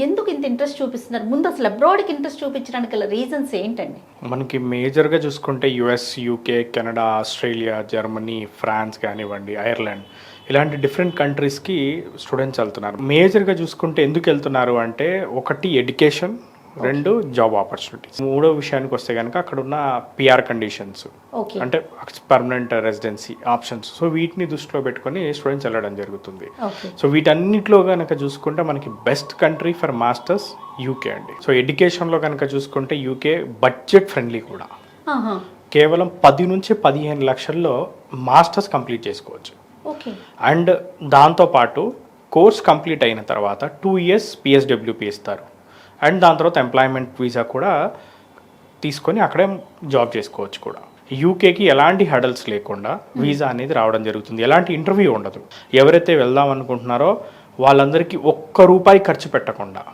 ఎందుకు ఇంత ఇంట్రెస్ట్ చూపిస్తున్నారు? ముందు అసలు అబ్రాడ్కి ఇంట్రెస్ట్ చూపించడానికి గల రీజన్స్ ఏంటండి? మనకి మేజర్గా చూసుకుంటే US, UK, Canada, Australia, Germany, France కానివ్వండి, ఐర్లాండ్ ఇలాంటి డిఫరెంట్ కంట్రీస్కి స్టూడెంట్స్ వెళ్తున్నారు. మేజర్గా చూసుకుంటే ఎందుకు వెళ్తున్నారు అంటే, ఒకటి ఎడ్యుకేషన్, రెండు జాబ్ ఆపర్చునిటీస్. మూడో విషయానికి వస్తే కనుక అక్కడ ఉన్న పిఆర్ కండిషన్స్, అంటే పర్మనెంట్ రెసిడెన్సీ ఆప్షన్స్. సో వీటిని దృష్టిలో పెట్టుకొని స్టూడెంట్స్ వెళ్ళడం జరుగుతుంది. సో వీటన్నిటిలో కనుక చూసుకుంటే మనకి best country for masters UK అండి. సో ఎడ్యుకేషన్లో కనుక చూసుకుంటే యూకే బడ్జెట్ ఫ్రెండ్లీ కూడా. కేవలం 10 నుంచి 15 లక్షల్లో మాస్టర్స్ కంప్లీట్ చేసుకోవచ్చు. అండ్ దాంతోపాటు కోర్స్ కంప్లీట్ అయిన తర్వాత 2 years పిఎస్డబ్ల్యూపీ ఇస్తారు. అండ్ దాని తర్వాత ఎంప్లాయ్మెంట్ వీసా కూడా తీసుకొని అక్కడే జాబ్ చేసుకోవచ్చు కూడా. యూకేకి ఎలాంటి హడల్స్ లేకుండా వీసా అనేది రావడం జరుగుతుంది. ఎలాంటి ఇంటర్వ్యూ ఉండదు. ఎవరైతే వెళ్దాం అనుకుంటున్నారో వాళ్ళందరికీ ₹1 ఖర్చు పెట్టకుండా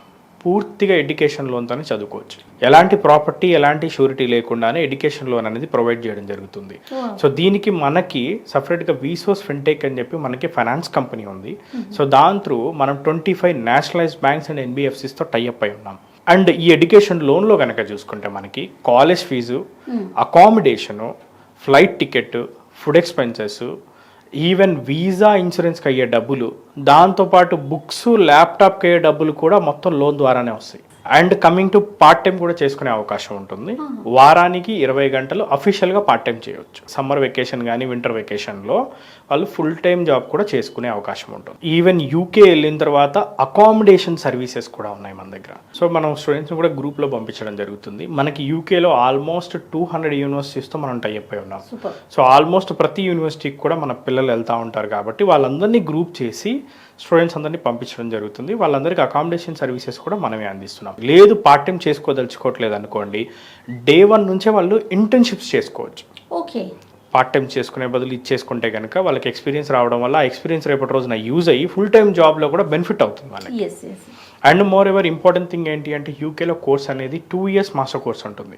పూర్తిగా ఎడ్యుకేషన్ లోన్తోనే చదువుకోవచ్చు. ఎలాంటి ప్రాపర్టీ, ఎలాంటి షూరిటీ లేకుండానే ఎడ్యుకేషన్ లోన్ అనేది ప్రొవైడ్ చేయడం జరుగుతుంది. సో దీనికి మనకి సపరేట్గా వీసోస్ ఫిన్టెక్ అని చెప్పి మనకి ఫైనాన్స్ కంపెనీ ఉంది. సో దాని త్రూ మనం 25 నేషనలైజ్డ్ బ్యాంక్స్ అండ్ ఎన్బిఎఫ్సిస్తో టైఅప్ అయి ఉన్నాం. అండ్ ఈ ఎడ్యుకేషన్ లోన్లో కనుక చూసుకుంటే మనకి college fees, accommodation, flight ticket, food expenses, even visa ఇన్సూరెన్స్కి అయ్యే డబ్బులు, దాంతోపాటు బుక్స్, ల్యాప్టాప్కి అయ్యే డబ్బులు కూడా మొత్తం లోన్ ద్వారానే వస్తాయి. And coming to part time కూడా చేసుకునే అవకాశం ఉంటుంది. వారానికి 20 గంటలు అఫీషియల్గా పార్ట్ టైం చేయవచ్చు. సమ్మర్ వెకేషన్ కానీ వింటర్ వెకేషన్లో వాళ్ళు ఫుల్ టైం జాబ్ కూడా చేసుకునే అవకాశం ఉంటుంది. ఈవెన్ యూకే వెళ్ళిన తర్వాత అకామిడేషన్ సర్వీసెస్ కూడా ఉన్నాయి మన దగ్గర. సో మనం స్టూడెంట్స్ని కూడా గ్రూప్లో పంపించడం జరుగుతుంది. మనకి యూకేలో ఆల్మోస్ట్ 200 యూనివర్సిటీస్తో మనం టైఅప్ అయి ఉన్నాం. సో ఆల్మోస్ట్ ప్రతి యూనివర్సిటీకి కూడా మన పిల్లలు వెళ్తూ ఉంటారు కాబట్టి వాళ్ళందరినీ గ్రూప్ చేసి స్టూడెంట్స్ అందరినీ పంపించడం జరుగుతుంది. వాళ్ళందరికీ అకామిడేషన్ సర్వీసెస్ కూడా మనమే అందిస్తున్నాం. లేదు పార్ట్ టైం చేసుకోదలుచుకోవట్లేదు అనుకోండి, డే 1 నుంచే వాళ్ళు ఇంటర్న్షిప్స్ చేసుకోవచ్చు. పార్ట్ టైం చేసుకునే బదులు ఇచ్చేసుకుంటే కనుక వాళ్ళకి ఎక్స్పీరియన్స్ రావడం వల్ల ఆ ఎక్స్పీరియన్స్ రేపటి రోజున యూజ్ అయ్యి ఫుల్ టైం జాబ్లో కూడా బెనిఫిట్ అవుతుంది వాళ్ళకి. And more ever important thing ఏంటి అంటే, యూకేలో కోర్స్ అనేది 2 years మాస్టర్ కోర్స్ ఉంటుంది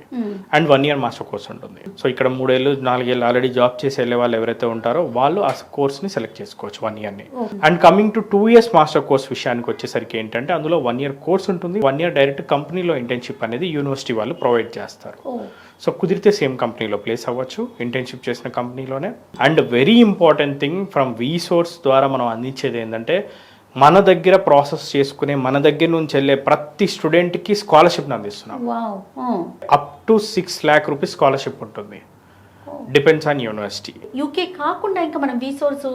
అండ్ 1 year మాస్టర్ కోర్స్ ఉంటుంది. సో ఇక్కడ 3 ఏళ్ళు 4 ఏళ్ళు ఆల్రెడీ జాబ్ చేసి వెళ్ళే వాళ్ళు ఎవరైతే ఉంటారో వాళ్ళు ఆ కోర్స్ని సెలెక్ట్ చేసుకోవచ్చు 1 yearని. And coming to 2 years master course విషయానికి వచ్చేసరికి ఏంటంటే, అందులో 1 year కోర్స్ ఉంటుంది. 1 year డైరెక్ట్ కంపెనీలో ఇంటర్న్షిప్ అనేది యూనివర్సిటీ వాళ్ళు ప్రొవైడ్ చేస్తారు. సో కుదిరితే సేమ్ కంపెనీలో ప్లేస్ అవ్వచ్చు, ఇంటర్న్షిప్ చేసిన కంపెనీలోనే. And very important thing from వీసోర్స్ ద్వారా మనం అందించేది ఏంటంటే, మన దగ్గర ప్రాసెస్ చేసుకునే మన దగ్గర నుంచి వెళ్ళే ప్రతి స్టూడెంట్కి స్కాలర్షిప్ని అందిస్తున్నాం. Up to 6 lakh rupees scholarship ఉంటుంది. Depends on university. యూకే కాకుండా ఇంకా మనం వీసోర్స్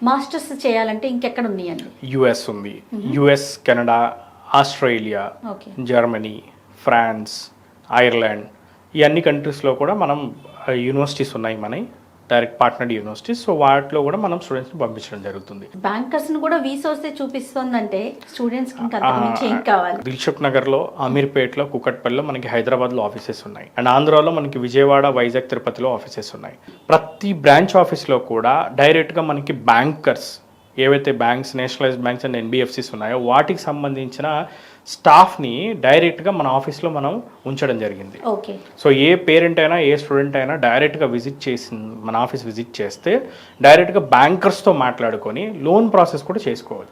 మాస్టర్స్ చేయాలంటే ఇంకెక్కడ ఉన్నాయండి? యుఎస్ ఉంది. US, Canada, Australia, Germany, France, Ireland, ఈ అన్ని కంట్రీస్లో కూడా మనం యూనివర్సిటీస్ ఉన్నాయి మనవి, డైరెక్ట్ పార్ట్నర్డ్ యూనివర్సిటీస్. సో వాటిలో కూడా మనం స్టూడెంట్స్ని పంపించడం జరుగుతుంది. బ్యాంకర్స్ని కూడా వీసోర్స్ చూపిస్తుందంటే స్టూడెంట్స్కి ఇంకా ఏం కావాలి? దిల్సుఖ్ నగర్లో, అమీర్పేట్లో, కుకట్పల్లిలో, మనకి హైదరాబాద్లో ఆఫీసెస్ ఉన్నాయి. అండ్ ఆంధ్రాలో మనకి విజయవాడ, వైజాగ్, తిరుపతిలో ఆఫీసెస్ ఉన్నాయి. ప్రతి బ్రాంచ్ ఆఫీస్లో కూడా డైరెక్ట్గా మనకి బ్యాంకర్స్, ఏవైతే banks, nationalised banks and NBFCs ఉన్నాయో వాటికి సంబంధించిన స్టాఫ్ని డైరెక్ట్గా మన ఆఫీస్లో మనం ఉంచడం జరిగింది. సో ఏ పేరెంట్ అయినా, ఏ స్టూడెంట్ అయినా డైరెక్ట్గా మన ఆఫీస్ విజిట్ చేస్తే డైరెక్ట్గా బ్యాంకర్స్తో మాట్లాడుకొని లోన్ ప్రాసెస్ కూడా చేసుకోవచ్చు.